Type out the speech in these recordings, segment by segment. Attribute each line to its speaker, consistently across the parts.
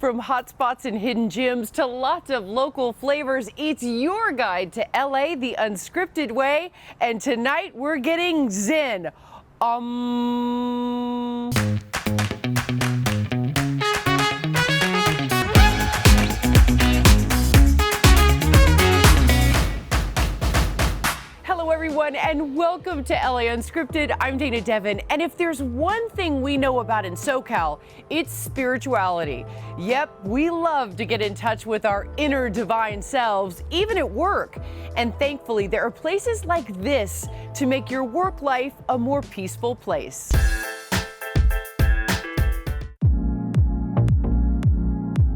Speaker 1: From hotspots and hidden gems to lots of local flavors, it's your guide to LA the unscripted way. And tonight we're getting zen. Hello everyone and welcome to LA Unscripted. I'm Dana Devin, and if there's one thing we know about in SoCal, it's spirituality. Yep, we love to get in touch with our inner divine selves, even at work. And thankfully, there are places like this to make your work life a more peaceful place.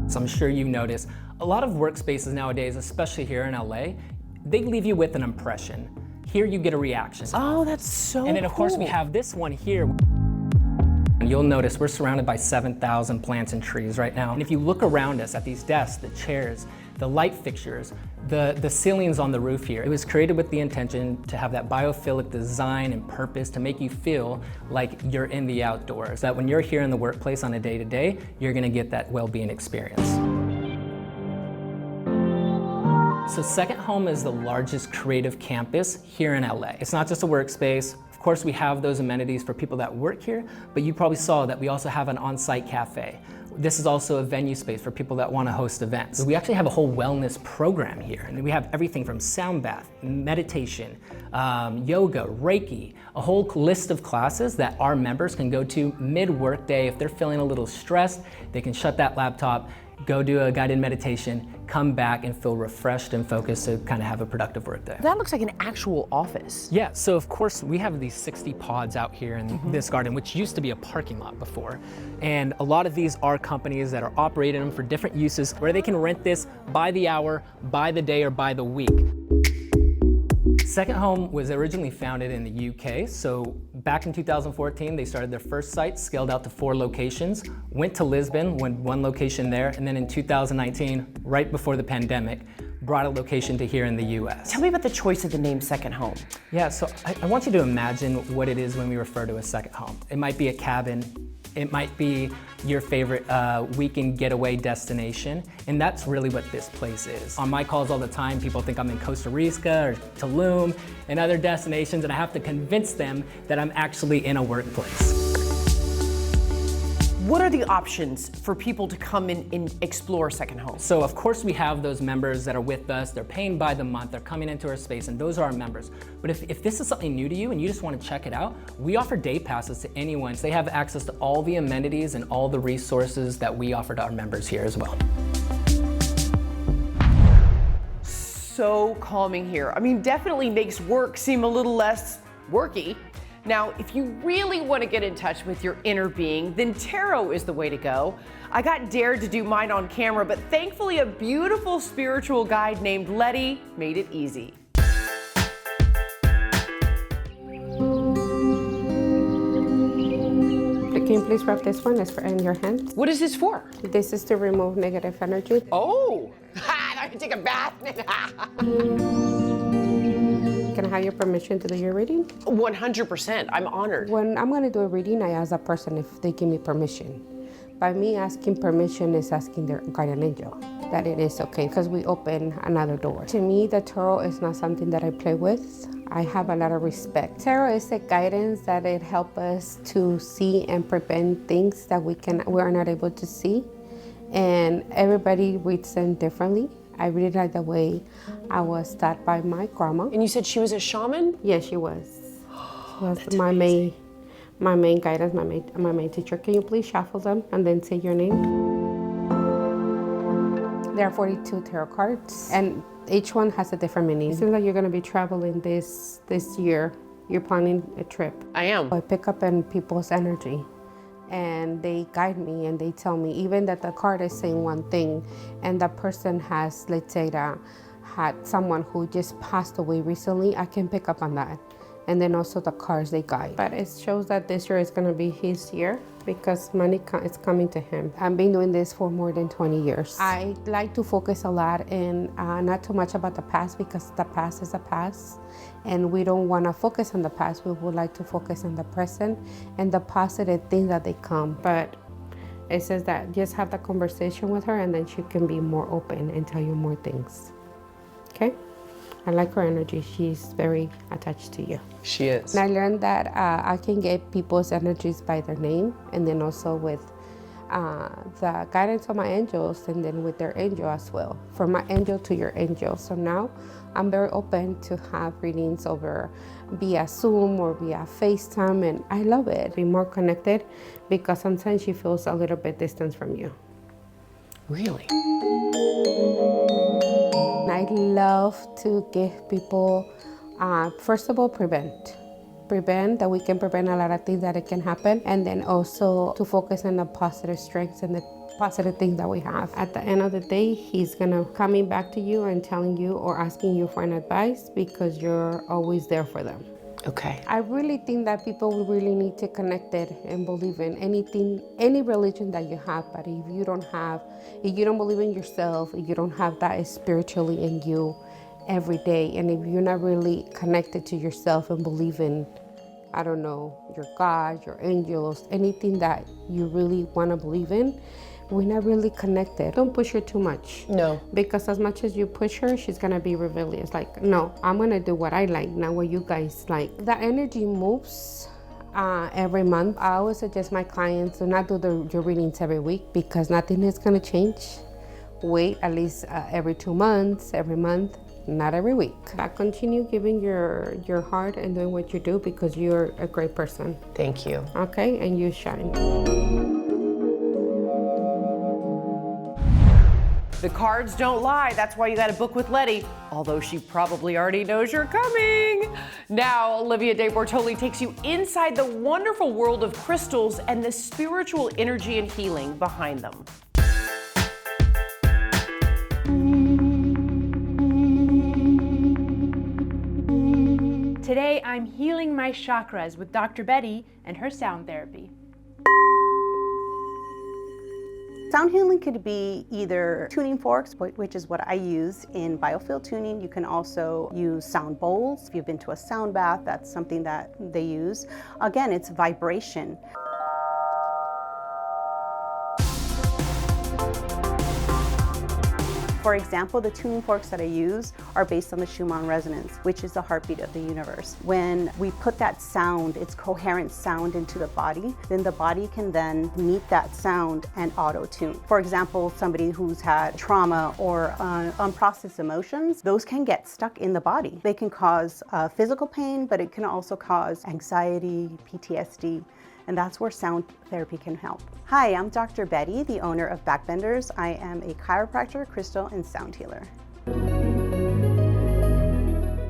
Speaker 2: So I'm sure you notice a lot of workspaces nowadays, especially here in LA, they leave you with an impression. Here you get a reaction.
Speaker 1: Oh, that's so cool.
Speaker 2: And then of course we have this one here. And you'll notice we're surrounded by 7,000 plants and trees right now. And if you look around us at these desks, the chairs, the light fixtures, the ceilings on the roof here, it was created with the intention to have that biophilic design and purpose to make you feel like you're in the outdoors. That when you're here in the workplace on a day-to-day, you're gonna get that well-being experience. So Second Home is the largest creative campus here in LA. It's not just a workspace. Of course, we have those amenities for people that work here, but you probably saw that we also have an on-site cafe. This is also a venue space for people that want to host events. We actually have a whole wellness program here, and we have everything from sound bath, meditation, yoga, Reiki, a whole list of classes that our members can go to mid-work day. If they're feeling a little stressed, they can shut that laptop, go do a guided meditation, come back and feel refreshed and focused to kind of have a productive work day.
Speaker 1: That looks like an actual office.
Speaker 2: Yeah, so of course we have these 60 pods out here in this garden, which used to be a parking lot before. And a lot of these are companies that are operating them for different uses where they can rent this by the hour, by the day, or by the week. Second Home was originally founded in the UK, so back in 2014 they started their first site, scaled out to 4 locations, went to Lisbon, went 1 location there, and then in 2019, right before the pandemic, brought a location to here in the US.
Speaker 1: Tell me about the choice of the name Second Home.
Speaker 2: Yeah, so I want you to imagine what it is when we refer to a second home. It might be a cabin, it might be your favorite weekend getaway destination, and that's really what this place is. On my calls all the time, people think I'm in Costa Rica or Tulum and other destinations, and I have to convince them that I'm actually in a workplace.
Speaker 1: What are the options for people to come in and explore Second Home?
Speaker 2: So of course we have those members that are with us, they're paying by the month, they're coming into our space, and those are our members. But if this is something new to you and you just want to check it out, we offer day passes to anyone. So they have access to all the amenities and all the resources that we offer to our members here as well.
Speaker 1: So calming here. I mean, definitely makes work seem a little less worky. Now, if you really want to get in touch with your inner being, then tarot is the way to go. I got dared to do mine on camera, but thankfully a beautiful spiritual guide named Letty made it easy.
Speaker 3: Can you please wrap this one? It's for in your hand.
Speaker 1: What is this for?
Speaker 3: This is to remove negative energy.
Speaker 1: Oh, I can take a bath.
Speaker 3: Can I have your permission to do your reading?
Speaker 1: 100%, I'm honored.
Speaker 3: When I'm gonna do a reading, I ask that person if they give me permission. By me asking permission is asking their guardian angel that it is okay, because we open another door. To me, the tarot is not something that I play with. I have a lot of respect. Tarot is a guidance that it helps us to see and prevent things that we are not able to see. And everybody reads them differently. I really like the way I was taught by my grandma.
Speaker 1: And you said she was a shaman?
Speaker 3: Yes, she was. She was my main guidance, my main teacher. Can you please shuffle them and then say your name? There are 42 tarot cards, and each one has a different meaning. It seems like you're going to be traveling this year. You're planning a trip.
Speaker 1: I am.
Speaker 3: I pick up in people's energy, and they guide me and they tell me, even that the card is saying one thing and the person has, let's say, had someone who just passed away recently, I can pick up on that. And then also the cards they guide. But it shows that this year is gonna be his year because money is coming to him. I've been doing this for more than 20 years. I like to focus a lot in not too much about the past, because the past is the past. And we don't wanna focus on the past. We would like to focus on the present and the positive things that they come. But It says that just have that conversation with her and then she can be more open and tell you more things. Okay? I like her energy. She's very attached to you.
Speaker 1: She is.
Speaker 3: And I learned that I can get people's energies by their name, and then also with the guidance of my angels, and then with their angel as well, from my angel to your angel. So now I'm very open to have readings over via Zoom or via FaceTime, and I love it. Be more connected, because sometimes she feels a little bit distant from you.
Speaker 1: Really?
Speaker 3: I love to give people, first of all, prevent that we can prevent a lot of things that it can happen, and then also to focus on the positive strengths and the positive things that we have. At the end of the day, he's gonna coming back to you and telling you or asking you for an advice, because you're always there for them.
Speaker 1: Okay.
Speaker 3: I really think that people really need to connect it and believe in anything, any religion that you have. But if you don't believe in yourself, if you don't have that spiritually in you every day, and if you're not really connected to yourself and believe in, I don't know, your God, your angels, anything that you really want to believe in, we're not really connected. Don't push her too much.
Speaker 1: No.
Speaker 3: Because as much as you push her, she's gonna be rebellious. Like, no, I'm gonna do what I like, not what you guys like. The energy moves every month. I always suggest my clients to not do your readings every week, because nothing is gonna change. Wait at least every 2 months, every month, not every week. But continue giving your heart and doing what you do, because you're a great person.
Speaker 1: Thank you.
Speaker 3: Okay, and you shine.
Speaker 1: The cards don't lie. That's why you got to book with Letty, although she probably already knows you're coming. Now, Olivia De Bertoli takes you inside the wonderful world of crystals and the spiritual energy and healing behind them.
Speaker 4: Today, I'm healing my chakras with Dr. Betty and her sound therapy.
Speaker 5: Sound healing could be either tuning forks, which is what I use in biofield tuning. You can also use sound bowls. If you've been to a sound bath, that's something that they use. Again, it's vibration. For example, the tuning forks that I use are based on the Schumann resonance, which is the heartbeat of the universe. When we put that sound, its coherent sound, into the body, then the body can then meet that sound and auto-tune. For example, somebody who's had trauma or unprocessed emotions, those can get stuck in the body. They can cause physical pain, but it can also cause anxiety, PTSD. And that's where sound therapy can help. Hi, I'm Dr. Betty, the owner of Backbenders. I am a chiropractor, crystal, and sound healer.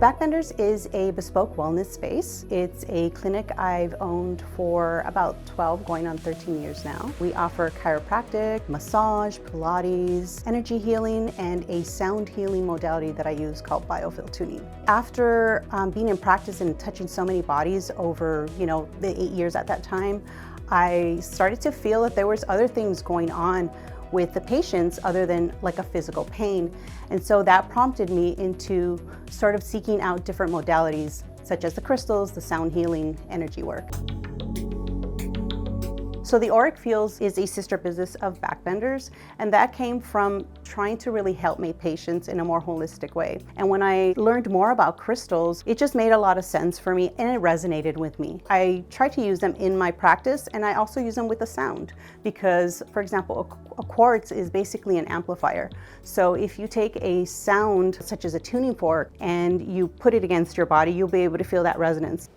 Speaker 5: Backbenders is a bespoke wellness space. It's a clinic I've owned for about 12, going on 13 years now. We offer chiropractic, massage, Pilates, energy healing, and a sound healing modality that I use called biofield tuning. After being in practice and touching so many bodies over, the 8 years at that time, I started to feel that there was other things going on with the patients other than like a physical pain. And so that prompted me into sort of seeking out different modalities, such as the crystals, the sound healing, energy work. So the Auric Fields is a sister business of Backbenders, and that came from trying to really help my patients in a more holistic way. And when I learned more about crystals, it just made a lot of sense for me, and it resonated with me. I try to use them in my practice, and I also use them with the sound, because, for example, a quartz is basically an amplifier. So if you take a sound, such as a tuning fork, and you put it against your body, you'll be able to feel that resonance.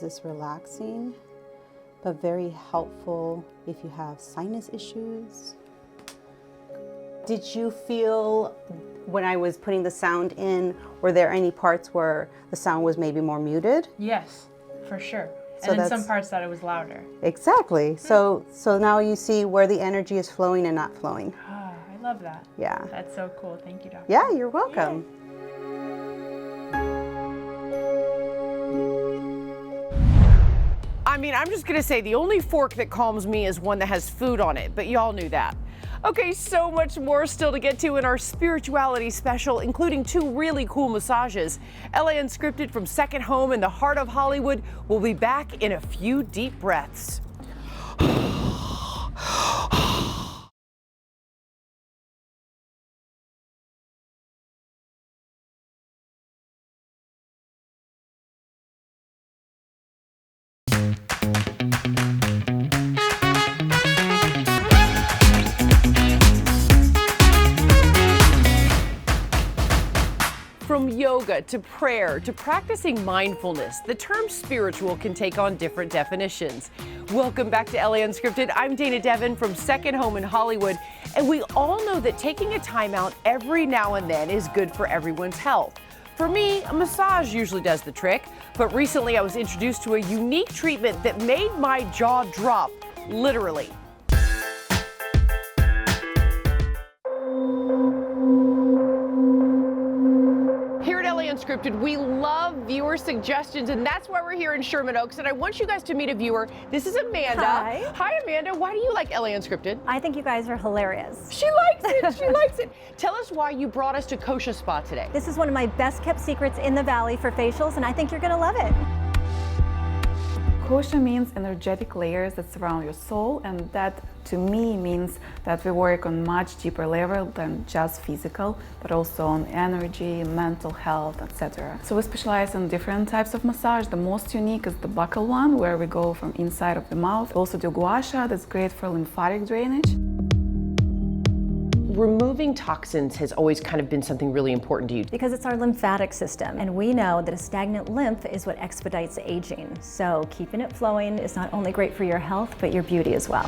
Speaker 5: This relaxing, but very helpful if you have sinus issues. Did you feel when I was putting the sound in, were there any parts where the sound was maybe more muted?
Speaker 4: Yes, for sure.
Speaker 5: So
Speaker 4: And then some parts that it was louder.
Speaker 5: Exactly. So now you see where the energy is flowing and not flowing.
Speaker 4: Ah, I love that.
Speaker 5: Yeah.
Speaker 4: That's so cool. Thank you, Doctor.
Speaker 5: Yeah, you're welcome.
Speaker 1: I mean, I'm just gonna say the only fork that calms me is one that has food on it, but y'all knew that. Okay, so much more still to get to in our spirituality special, including 2 really cool massages. LA Unscripted from Second Home in the heart of Hollywood will be back in a few deep breaths. From yoga to prayer to practicing mindfulness, the term spiritual can take on different definitions. Welcome back to LA Unscripted. I'm Dana Devin from Second Home in Hollywood, and we all know that taking a time out every now and then is good for everyone's health. For me, a massage usually does the trick, but recently I was introduced to a unique treatment that made my jaw drop, literally. Unscripted, we love viewer suggestions, and that's why we're here in Sherman Oaks. And I want you guys to meet a viewer. This is Amanda.
Speaker 6: Hi.
Speaker 1: Hi, Amanda. Why do you like LA Unscripted?
Speaker 6: I think you guys are hilarious.
Speaker 1: She likes it. She likes it. Tell us why you brought us to Kosha Spa today.
Speaker 6: This is one of my best kept secrets in the Valley for facials, and I think you're going to love it.
Speaker 7: Kosha means energetic layers that surround your soul, and that to me means that we work on much deeper level than just physical, but also on energy, mental health, etc. So we specialize in different types of massage. The most unique is the buccal one, where we go from inside of the mouth. We also do gua sha, that's great for lymphatic drainage.
Speaker 1: Removing toxins has always kind of been something really important to you.
Speaker 6: Because it's our lymphatic system, and we know that a stagnant lymph is what expedites aging. So keeping it flowing is not only great for your health, but your beauty as well.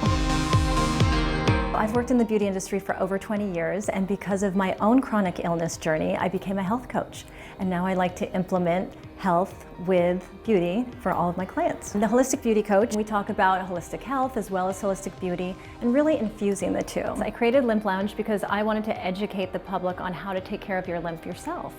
Speaker 6: I've worked in the beauty industry for over 20 years, and because of my own chronic illness journey, I became a health coach. And now I like to implement health with beauty for all of my clients. I'm the Holistic Beauty Coach. We talk about holistic health as well as holistic beauty and really infusing the two. I created Lymph Lounge because I wanted to educate the public on how to take care of your lymph yourself.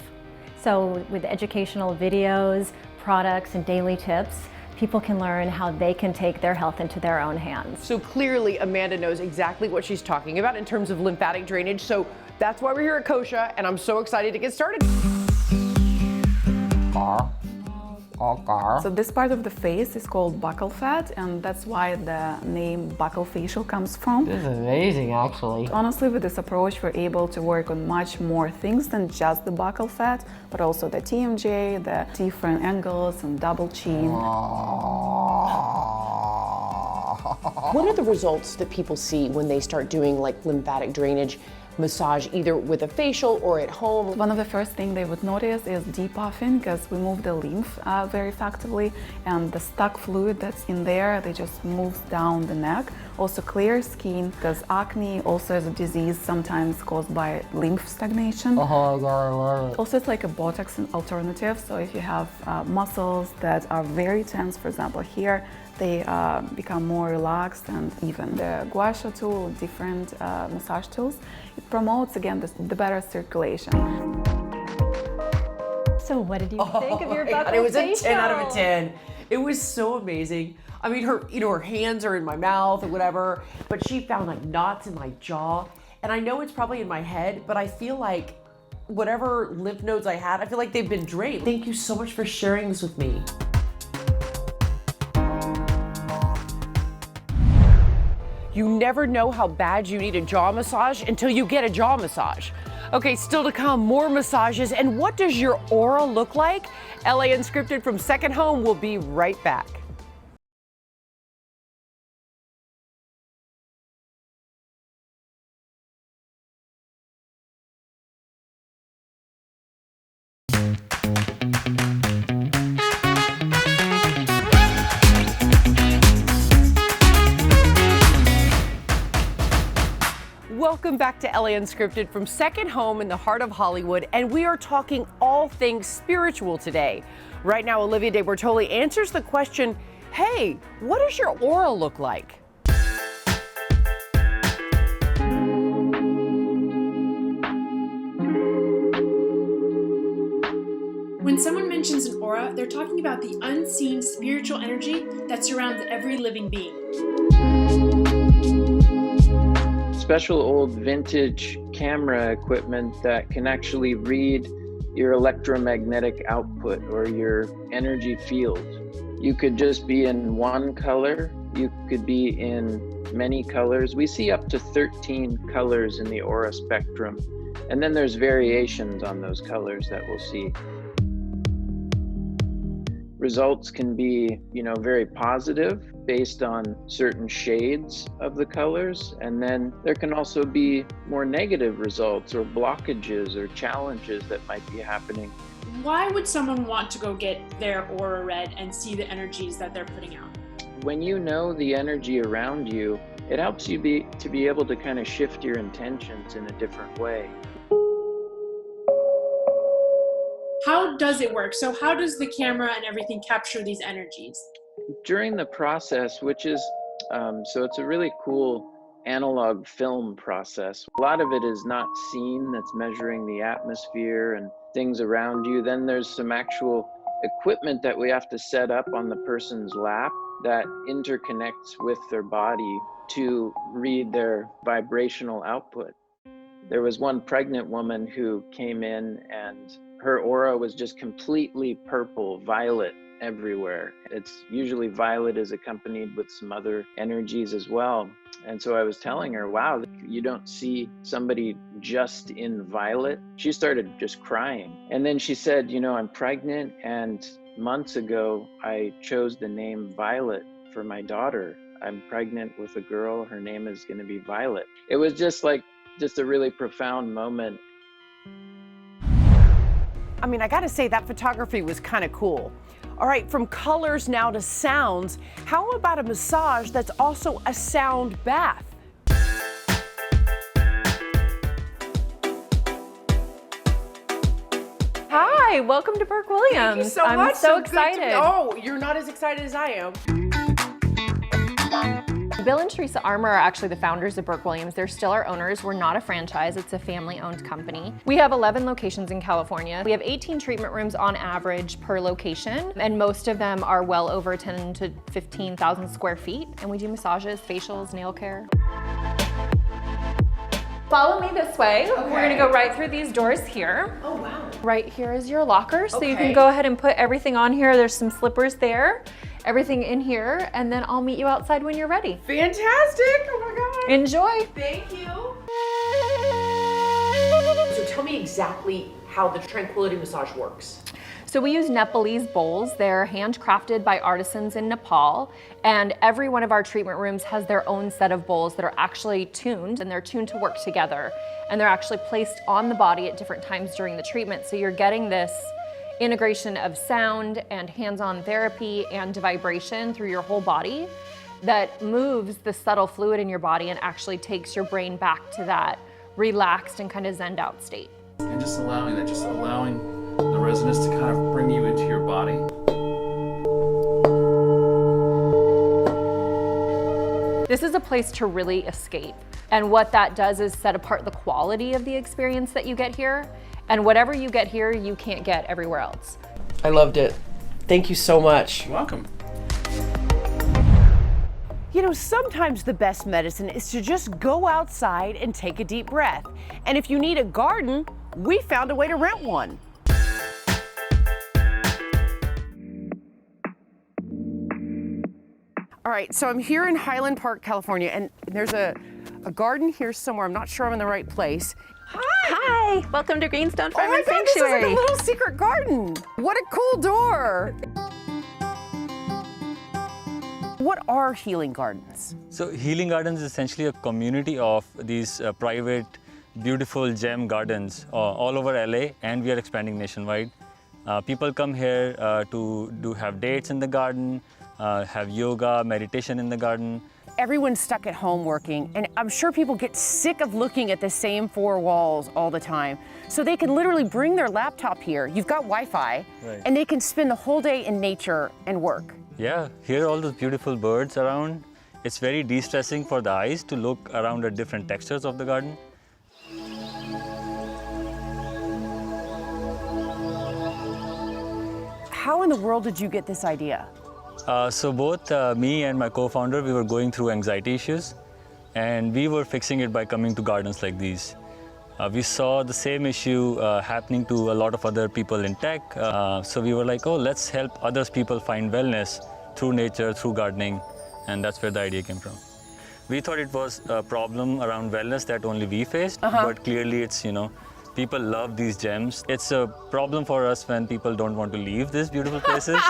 Speaker 6: So with educational videos, products, and daily tips, people can learn how they can take their health into their own hands.
Speaker 1: So clearly Amanda knows exactly what she's talking about in terms of lymphatic drainage. So that's why we're here at Kosha, and I'm so excited to get started.
Speaker 7: So this part of the face is called buccal fat, and that's why the name buccal facial comes from.
Speaker 8: This is amazing, actually.
Speaker 7: Honestly, with this approach, we're able to work on much more things than just the buccal fat, but also the TMJ, the different angles and double chin.
Speaker 1: What are the results that people see when they start doing like lymphatic drainage massage, either with a facial or at home?
Speaker 7: One of the first things they would notice is depuffing, because we move the lymph very effectively, and the stuck fluid that's in there, they just moves down the neck. Also clear skin, because acne also is a disease sometimes caused by lymph stagnation.
Speaker 8: Oh my god, I love it.
Speaker 7: Also, it's like a Botox alternative, so if you have muscles that are very tense, for example here, they become more relaxed, and even the gua sha tool, different massage tools, it promotes again the better circulation.
Speaker 6: So what did you think of your
Speaker 1: my God,
Speaker 6: buccal
Speaker 1: it was a
Speaker 6: facial?
Speaker 1: 10 out of a 10. It was so amazing. I mean, her hands are in my mouth or whatever, but she found like knots in my jaw. And I know it's probably in my head, but I feel like whatever lymph nodes I had, I feel like they've been drained. Thank you so much for sharing this with me. You never know how bad you need a jaw massage until you get a jaw massage. Okay, still to come, more massages. And what does your aura look like? LA Unscripted from Second Home will be right back. Welcome back to LA Unscripted from Second Home in the heart of Hollywood, and we are talking all things spiritual today. Right now, Olivia De Bertoli answers the question, hey, what does your aura look like?
Speaker 9: When someone mentions an aura, they're talking about the unseen spiritual energy that surrounds every living being.
Speaker 10: special old vintage camera equipment that can actually read your electromagnetic output or your energy field. You could just be in one color, you could be in many colors. We see up to 13 colors in the aura spectrum, and then there's variations on those colors that we'll see. Results can be, very positive based on certain shades of the colors, and then there can also be more negative results or blockages or challenges that might be happening.
Speaker 9: Why would someone want to go get their aura read and see the energies that they're putting out?
Speaker 10: When you know the energy around you, it helps you to be able to kind of shift your intentions in a different way.
Speaker 9: How does it work? So how does the camera and everything capture these energies?
Speaker 10: During the process, which is, so it's a really cool analog film process. A lot of it is not seen, that's measuring the atmosphere and things around you. Then there's some actual equipment that we have to set up on the person's lap that interconnects with their body to read their vibrational output. There was one pregnant woman who came in and her aura was just completely purple, violet everywhere. It's usually violet is accompanied with some other energies as well. And so I was telling her, wow, you don't see somebody just in violet. She started just crying. And then she said, I'm pregnant, and months ago, I chose the name Violet for my daughter. I'm pregnant with a girl. Her name is going to be Violet. It was just a really profound moment.
Speaker 1: I mean, I gotta say that photography was kind of cool. All right, from colors now to sounds, how about a massage that's also a sound bath?
Speaker 4: Hi, welcome to Burke Williams.
Speaker 1: Thank you so much.
Speaker 4: I'm so
Speaker 1: good to
Speaker 4: excited.
Speaker 1: be- Oh, you're not as excited as I am.
Speaker 4: Bill and Teresa Armour are actually the founders of Burke Williams. They're still our owners. We're not a franchise. It's a family-owned company. We have 11 locations in California. We have 18 treatment rooms on average per location, and most of them are well over 10 to 15,000 square feet. And we do massages, facials, nail care. Follow me this way. Okay. We're gonna go right through these doors here.
Speaker 1: Oh, wow.
Speaker 4: Right here is your locker, so you
Speaker 1: Okay.
Speaker 4: can go ahead and put everything on here. There's some slippers there, everything in here, and then I'll meet you outside when you're ready.
Speaker 1: Fantastic. Oh my God.
Speaker 4: Enjoy.
Speaker 1: Thank you. So tell me exactly how the tranquility massage works.
Speaker 4: So we use Nepalese bowls. They're handcrafted by artisans in Nepal, and every one of our treatment rooms has their own set of bowls that are actually tuned, and they're tuned to work together. And they're actually placed on the body at different times during the treatment. So you're getting this integration of sound and hands-on therapy and vibration through your whole body that moves the subtle fluid in your body and actually takes your brain back to that relaxed and kind of zened out state.
Speaker 11: And just allowing the resonance to kind of bring you into your body.
Speaker 4: This is a place to really escape. And what that does is set apart the quality of the experience that you get here. And whatever you get here, you can't get everywhere else.
Speaker 12: I loved it. Thank you so much.
Speaker 11: You're welcome.
Speaker 1: Sometimes the best medicine is to just go outside and take a deep breath. And if you need a garden, we found a way to rent one. All right, so I'm here in Highland Park, California, and there's a garden here somewhere. I'm not sure I'm in the right place.
Speaker 13: Hi, welcome to Greenstone Farm
Speaker 1: Oh my
Speaker 13: and
Speaker 1: God, this is
Speaker 13: Sanctuary.
Speaker 1: like a little secret garden. What a cool door. What are healing gardens?
Speaker 14: So healing gardens is essentially a community of these private, beautiful gem gardens all over LA, and we are expanding nationwide. People come here to have dates in the garden, have yoga, meditation in the garden.
Speaker 1: Everyone's stuck at home working, and I'm sure people get sick of looking at the same four walls all the time. So they can literally bring their laptop here. You've got Wi-Fi,
Speaker 14: Right.
Speaker 1: and they can spend the whole day in nature and work.
Speaker 14: Yeah, here are all those beautiful birds around. It's very de-stressing for the eyes to look around at different textures of the garden.
Speaker 1: How in the world did you get this idea?
Speaker 14: So both me and my co-founder, we were going through anxiety issues. And we were fixing it by coming to gardens like these. We saw the same issue happening to a lot of other people in tech. So we were like, oh, let's help others people find wellness through nature, through gardening. And that's where the idea came from. We thought it was a problem around wellness that only we faced, but clearly it's, people love these gems. It's a problem for us when people don't want to leave these beautiful places.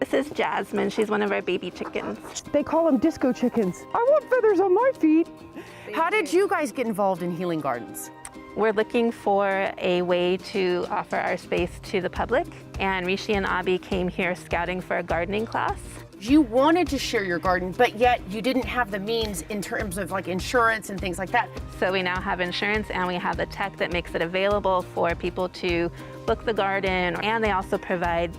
Speaker 13: This is Jasmine. She's one of our baby chickens.
Speaker 1: They call them disco chickens. I want feathers on my feet. How did you guys get involved in healing gardens?
Speaker 13: We're looking for a way to offer our space to the public, and Rishi and Abhi came here scouting for a gardening class.
Speaker 1: You wanted to share your garden, but yet you didn't have the means in terms of like insurance and things like that.
Speaker 13: So we now have insurance, and we have the tech that makes it available for people to book the garden, and they also provide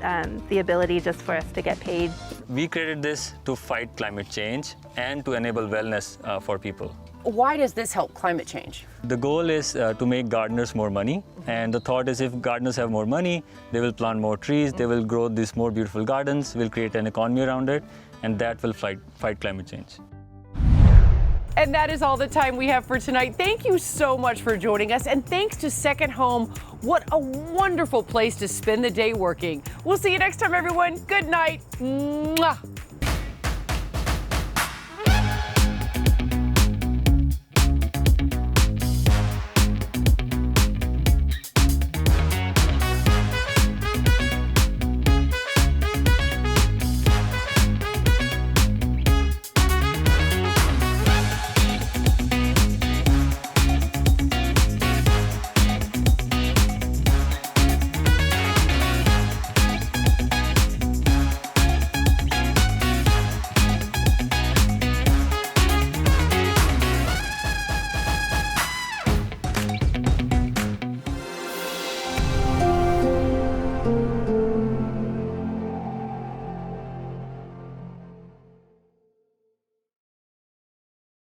Speaker 13: the ability just for us to get paid.
Speaker 14: We created this to fight climate change and to enable wellness for people.
Speaker 1: Why does this help climate change?
Speaker 14: The goal is to make gardeners more money, and the thought is if gardeners have more money, they will plant more trees, they will grow these more beautiful gardens, will create an economy around it, and that will fight climate change.
Speaker 1: And that is all the time we have for tonight. Thank you so much for joining us, and thanks to Second Home. What a wonderful place to spend the day working. We'll see you next time, everyone. Good night. Mwah.